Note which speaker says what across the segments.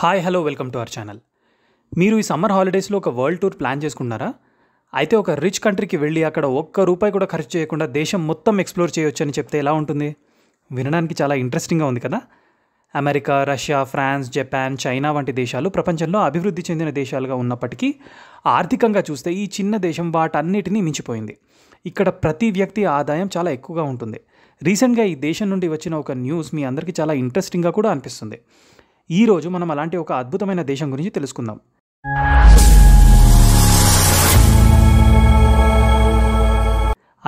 Speaker 1: Hi hello welcome to our channel. మీరు ఈ summer హాలిడేస్లో ఒక వరల్డ్ టూర్ ప్లాన్ చేసుకున్నారా? అయితే ఒక రిచ్ కంట్రీకి వెళ్ళి అక్కడ ఒక్క రూపాయి కూడా ఖర్చు చేయకుండా దేశం మొత్తం ఎక్స్ప్లోర్ చేయొచ్చు అని చెప్తే ఎలా ఉంటుంది? వినడానికి చాలా ఇంట్రెస్టింగ్గా ఉంది కదా. America, Russia, France, Japan, China వంటి దేశాలు ప్రపంచంలో అభివృద్ధి చెందిన దేశాలుగా ఉన్నప్పటికీ ఆర్థికంగా చూస్తే ఈ చిన్న దేశం వాటన్నిటినీ మించిపోయింది. ఇక్కడ ప్రతి వ్యక్తి ఆదాయం చాలా ఎక్కువగా ఉంటుంది. రీసెంట్గా ఈ దేశం నుండి వచ్చిన ఒక న్యూస్ మీ అందరికీ చాలా ఇంట్రెస్టింగ్గా కూడా అనిపిస్తుంది. ఈరోజు మనం అలాంటి ఒక అద్భుతమైన దేశం గురించి తెలుసుకుందాం.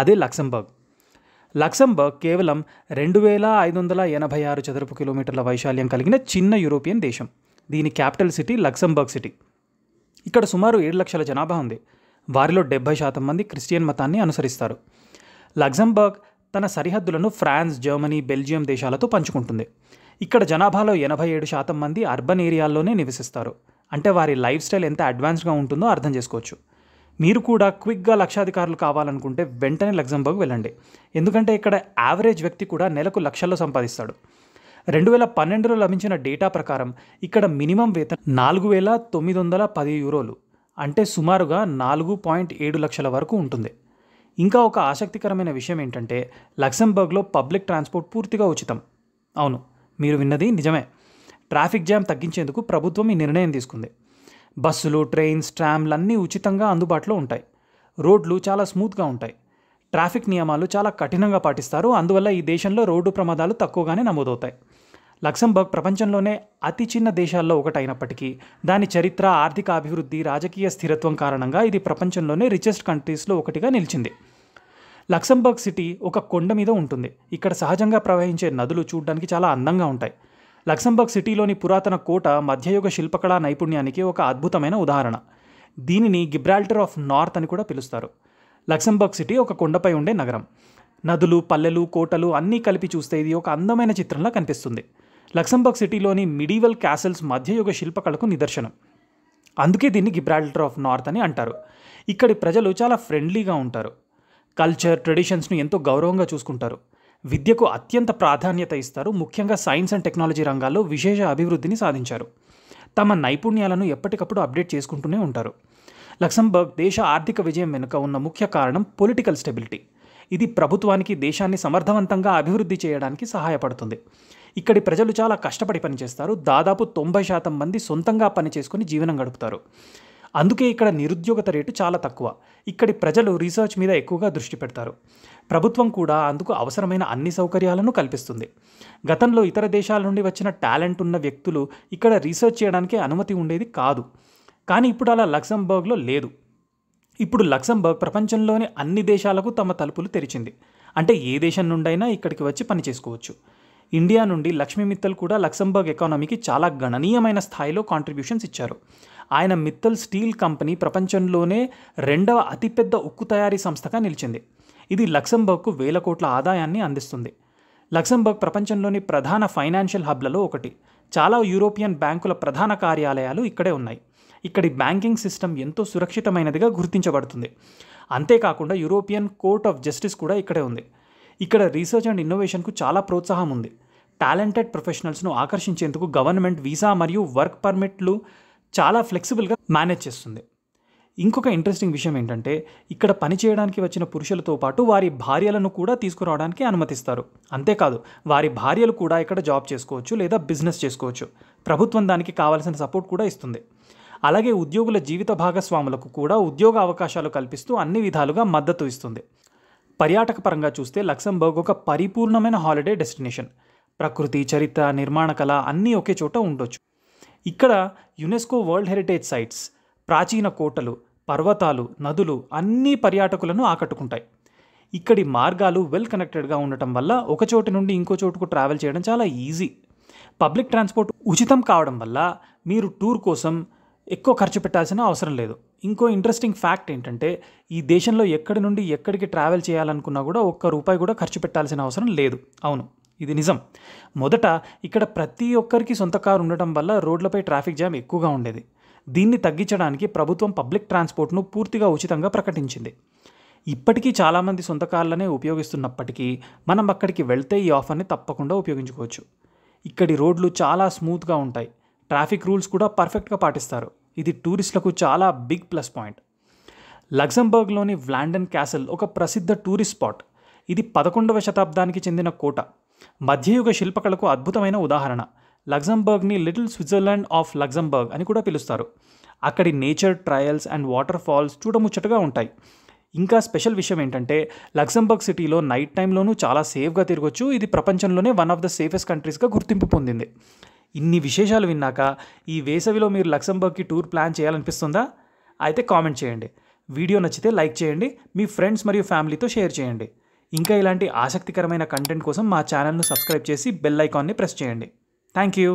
Speaker 1: అదే లక్సెంబర్గ్. లక్సెంబర్గ్ కేవలం 2586 చదరపు కిలోమీటర్ల వైశాల్యం కలిగిన చిన్న యూరోపియన్ దేశం. దీని క్యాపిటల్ సిటీ లక్సెంబర్గ్ సిటీ. ఇక్కడ సుమారు 7 లక్షల జనాభా ఉంది. వారిలో 70% మంది క్రిస్టియన్ మతాన్ని అనుసరిస్తారు. లక్సెంబర్గ్ తన సరిహద్దులను ఫ్రాన్స్, జర్మనీ, బెల్జియం దేశాలతో పంచుకుంటుంది. ఇక్కడ జనాభాలో 87% మంది అర్బన్ ఏరియాల్లోనే నివసిస్తారు. అంటే వారి లైఫ్ స్టైల్ ఎంత అడ్వాన్స్డ్గా ఉంటుందో అర్థం చేసుకోవచ్చు. మీరు కూడా క్విక్గా లక్షాధికారులు కావాలనుకుంటే వెంటనే లక్సెంబర్గ్ వెళ్ళండి. ఎందుకంటే ఇక్కడ యావరేజ్ వ్యక్తి కూడా నెలకు లక్షల్లో సంపాదిస్తాడు. 2012లో లభించిన డేటా ప్రకారం ఇక్కడ మినిమం వేతనం 4,910 యూరోలు, అంటే సుమారుగా 4.7 లక్షల వరకు ఉంటుంది. ఇంకా ఒక ఆసక్తికరమైన విషయం ఏంటంటే లక్సెంబర్గ్లో పబ్లిక్ ట్రాన్స్పోర్ట్ పూర్తిగా ఉచితం. అవును, మీరు విన్నది నిజమే. ట్రాఫిక్ జామ్ తగ్గించేందుకు ప్రభుత్వం ఈ నిర్ణయం తీసుకుంది. బస్సులు, ట్రైన్స్, ట్రామ్లు అన్నీ ఉచితంగా అందుబాటులో ఉంటాయి. రోడ్లు చాలా స్మూత్గా ఉంటాయి. ట్రాఫిక్ నియమాలు చాలా కఠినంగా పాటిస్తారు. అందువల్ల ఈ దేశంలో రోడ్డు ప్రమాదాలు తక్కువగానే నమోదవుతాయి. లక్సెంబర్గ్ ప్రపంచంలోనే అతి చిన్న దేశాల్లో ఒకటైనప్పటికీ దాని చరిత్ర, ఆర్థిక అభివృద్ధి, రాజకీయ స్థిరత్వం కారణంగా ఇది ప్రపంచంలోనే రిచెస్ట్ కంట్రీస్లో ఒకటిగా నిలిచింది. లక్సెంబర్గ్ సిటీ ఒక కొండ మీద ఉంటుంది. ఇక్కడ సహజంగా ప్రవహించే నదులు చూడడానికి చాలా అందంగా ఉంటాయి. లక్సెంబర్గ్ సిటీలోని పురాతన కోట మధ్యయుగ శిల్పకళా నైపుణ్యానికి ఒక అద్భుతమైన ఉదాహరణ. దీనిని గిబ్రాల్టర్ ఆఫ్ నార్త్ అని కూడా పిలుస్తారు. లక్సెంబర్గ్ సిటీ ఒక కొండపై ఉండే నగరం. నదులు, పల్లెలు, కోటలు అన్నీ కలిపి చూస్తే ఇది ఒక అందమైన చిత్రంలా కనిపిస్తుంది. లక్సెంబర్గ్ సిటీలోని మిడీవల్ క్యాసిల్స్ మధ్యయుగ శిల్పకళకు నిదర్శనం. అందుకే దీన్ని గిబ్రాల్టర్ ఆఫ్ నార్త్ అని అంటారు. ఇక్కడి ప్రజలు చాలా ఫ్రెండ్లీగా ఉంటారు. కల్చర్, ట్రెడిషన్స్ను ఎంతో గౌరవంగా చూసుకుంటారు. విద్యకు అత్యంత ప్రాధాన్యత ఇస్తారు. ముఖ్యంగా సైన్స్ అండ్ టెక్నాలజీ రంగాల్లో విశేష అభివృద్ధిని సాధించారు. తమ నైపుణ్యాలను ఎప్పటికప్పుడు అప్డేట్ చేసుకుంటూనే ఉంటారు. లక్సెంబర్గ్ దేశ ఆర్థిక విజయం వెనుక ఉన్న ముఖ్య కారణం పొలిటికల్ స్టెబిలిటీ. ఇది ప్రభుత్వానికి దేశాన్ని సమర్థవంతంగా అభివృద్ధి చేయడానికి సహాయపడుతుంది. ఇక్కడి ప్రజలు చాలా కష్టపడి పనిచేస్తారు. దాదాపు 90% మంది సొంతంగా పనిచేసుకుని జీవనం గడుపుతారు. అందుకే ఇక్కడ నిరుద్యోగత రేటు చాలా తక్కువ. ఇక్కడి ప్రజలు రీసెర్చ్ మీద ఎక్కువగా దృష్టి పెడతారు. ప్రభుత్వం కూడా అందుకు అవసరమైన అన్ని సౌకర్యాలను కల్పిస్తుంది. గతంలో ఇతర దేశాల నుండి వచ్చిన టాలెంట్ ఉన్న వ్యక్తులు ఇక్కడ రీసెర్చ్ చేయడానికి అనుమతి ఉండేది కాదు. కానీ ఇప్పుడు అలా లక్సెంబర్గ్లో లేదు. ఇప్పుడు లక్సెంబర్గ్ ప్రపంచంలోని అన్ని దేశాలకు తమ తలుపులు తెరిచింది. అంటే ఏ దేశం నుండైనా ఇక్కడికి వచ్చి పని చేసుకోవచ్చు. ఇండియా నుండి లక్ష్మీ మిత్తల్ కూడా లక్సెంబర్గ్ ఎకానమీకి చాలా గణనీయమైన స్థాయిలో కాంట్రిబ్యూషన్స్ ఇచ్చారు. ఆయన మిత్తల్ స్టీల్ కంపెనీ ప్రపంచంలోనే 2వ అతిపెద్ద ఉక్కు తయారీ సంస్థగా నిలిచింది. ఇది లక్సెంబర్గ్కు వేల కోట్ల ఆదాయాన్ని అందిస్తుంది. లక్సెంబర్గ్ ప్రపంచంలోని ప్రధాన ఫైనాన్షియల్ హబ్లలో ఒకటి. చాలా యూరోపియన్ బ్యాంకుల ప్రధాన కార్యాలయాలు ఇక్కడే ఉన్నాయి. ఇక్కడి బ్యాంకింగ్ సిస్టమ్ ఎంతో సురక్షితమైనదిగా గుర్తించబడుతుంది. అంతేకాకుండా యూరోపియన్ కోర్ట్ ఆఫ్ జస్టిస్ కూడా ఇక్కడే ఉంది. ఇక్కడ రీసెర్చ్ అండ్ ఇన్నోవేషన్కు చాలా ప్రోత్సాహం ఉంది. టాలెంటెడ్ ప్రొఫెషనల్స్ను ఆకర్షించేందుకు గవర్నమెంట్ వీసా మరియు వర్క్ పర్మిట్లు చాలా ఫ్లెక్సిబుల్గా మేనేజ్ చేస్తుంది. ఇంకొక ఇంట్రెస్టింగ్ విషయం ఏంటంటే ఇక్కడ పనిచేయడానికి వచ్చిన పురుషులతో పాటు వారి భార్యలను కూడా తీసుకురావడానికి అనుమతిస్తారు. అంతేకాదు వారి భార్యలు కూడా ఇక్కడ జాబ్ చేసుకోవచ్చు లేదా బిజినెస్ చేసుకోవచ్చు. ప్రభుత్వం దానికి కావాల్సిన సపోర్ట్ కూడా ఇస్తుంది. అలాగే ఉద్యోగుల జీవిత భాగస్వాములకు కూడా ఉద్యోగ అవకాశాలు కల్పిస్తూ అన్ని విధాలుగా మద్దతు ఇస్తుంది. పర్యాటక పరంగా చూస్తే లక్సెంబర్గ్ ఒక పరిపూర్ణమైన హాలిడే డెస్టినేషన్. ప్రకృతి, చరిత్ర, నిర్మాణ కళ అన్నీ ఒకే చోట ఉండొచ్చు. ఇక్కడ యునెస్కో వరల్డ్ హెరిటేజ్ సైట్స్, ప్రాచీన కోటలు, పర్వతాలు, నదులు అన్నీ పర్యాటకులను ఆకట్టుకుంటాయి. ఇక్కడి మార్గాలు వెల్ కనెక్టెడ్గా ఉండటం వల్ల ఒక చోటు నుండి ఇంకో చోటుకు ట్రావెల్ చేయడం చాలా ఈజీ. పబ్లిక్ ట్రాన్స్పోర్ట్ ఉచితం కావడం వల్ల మీరు టూర్ కోసం ఎక్కువ ఖర్చు పెట్టాల్సిన అవసరం లేదు. ఇంకో ఇంట్రెస్టింగ్ ఫ్యాక్ట్ ఏంటంటే ఈ దేశంలో ఎక్కడి నుండి ఎక్కడికి ట్రావెల్ చేయాలనుకున్నా కూడా ₹1 కూడా ఖర్చు పెట్టాల్సిన అవసరం లేదు. అవును, ఇది నిజం. మొదట ఇక్కడ ప్రతి ఒక్కరికి సొంత కారు ఉండటం వల్ల రోడ్లపై ట్రాఫిక్ జామ్ ఎక్కువగా ఉండేది. దీన్ని తగ్గించడానికి ప్రభుత్వం పబ్లిక్ ట్రాన్స్పోర్ట్ను పూర్తిగా ఉచితంగా ప్రకటించింది. ఇప్పటికీ చాలామంది సొంత కార్లనే ఉపయోగిస్తున్నప్పటికీ మనం అక్కడికి వెళ్తే ఈ ఆఫర్ని తప్పకుండా ఉపయోగించుకోవచ్చు. ఇక్కడి రోడ్లు చాలా స్మూత్గా ఉంటాయి. ట్రాఫిక్ రూల్స్ కూడా పర్ఫెక్ట్గా పాటిస్తారు. ఇది టూరిస్టులకు చాలా బిగ్ ప్లస్ పాయింట్. లక్సెంబర్గ్లోని వ్లాండెన్ క్యాసిల్ ఒక ప్రసిద్ధ టూరిస్ట్ స్పాట్. ఇది 11వ శతాబ్దానికి చెందిన కోట. మధ్యయుగ శిల్పకళకు అద్భుతమైన ఉదాహరణ. లక్సెంబర్గ్ని లిటిల్ స్విట్జర్లాండ్ ఆఫ్ లక్సెంబర్గ్ అని కూడా పిలుస్తారు. అక్కడి nature trails and waterfalls చూడముచ్చటగా ఉంటాయి. ఇంకా స్పెషల్ విషయం ఏంటంటే లక్సెంబర్గ్ సిటీలో నైట్ టైంలోనూ చాలా సేఫ్గా తిరగొచ్చు. ఇది ప్రపంచంలోనే వన్ ఆఫ్ ద సేఫెస్ట్ కంట్రీస్గా గుర్తింపు పొందింది. ఇన్ని విశేషాలు విన్నాక ఈ వేసవిలో మీరు లక్సెంబర్గ్కి టూర్ ప్లాన్ చేయాలనిపిస్తుందా? అయితే కామెంట్ చేయండి. వీడియో నచ్చితే లైక్ చేయండి. మీ ఫ్రెండ్స్ మరియు ఫ్యామిలీతో షేర్ చేయండి. ఇంకా ఇలాంటి ఆసక్తికరమైన కంటెంట్ కోసం మా ఛానల్ను సబ్స్క్రైబ్ చేసి బెల్ ఐకాన్ని ప్రెస్ చేయండి. Thank you.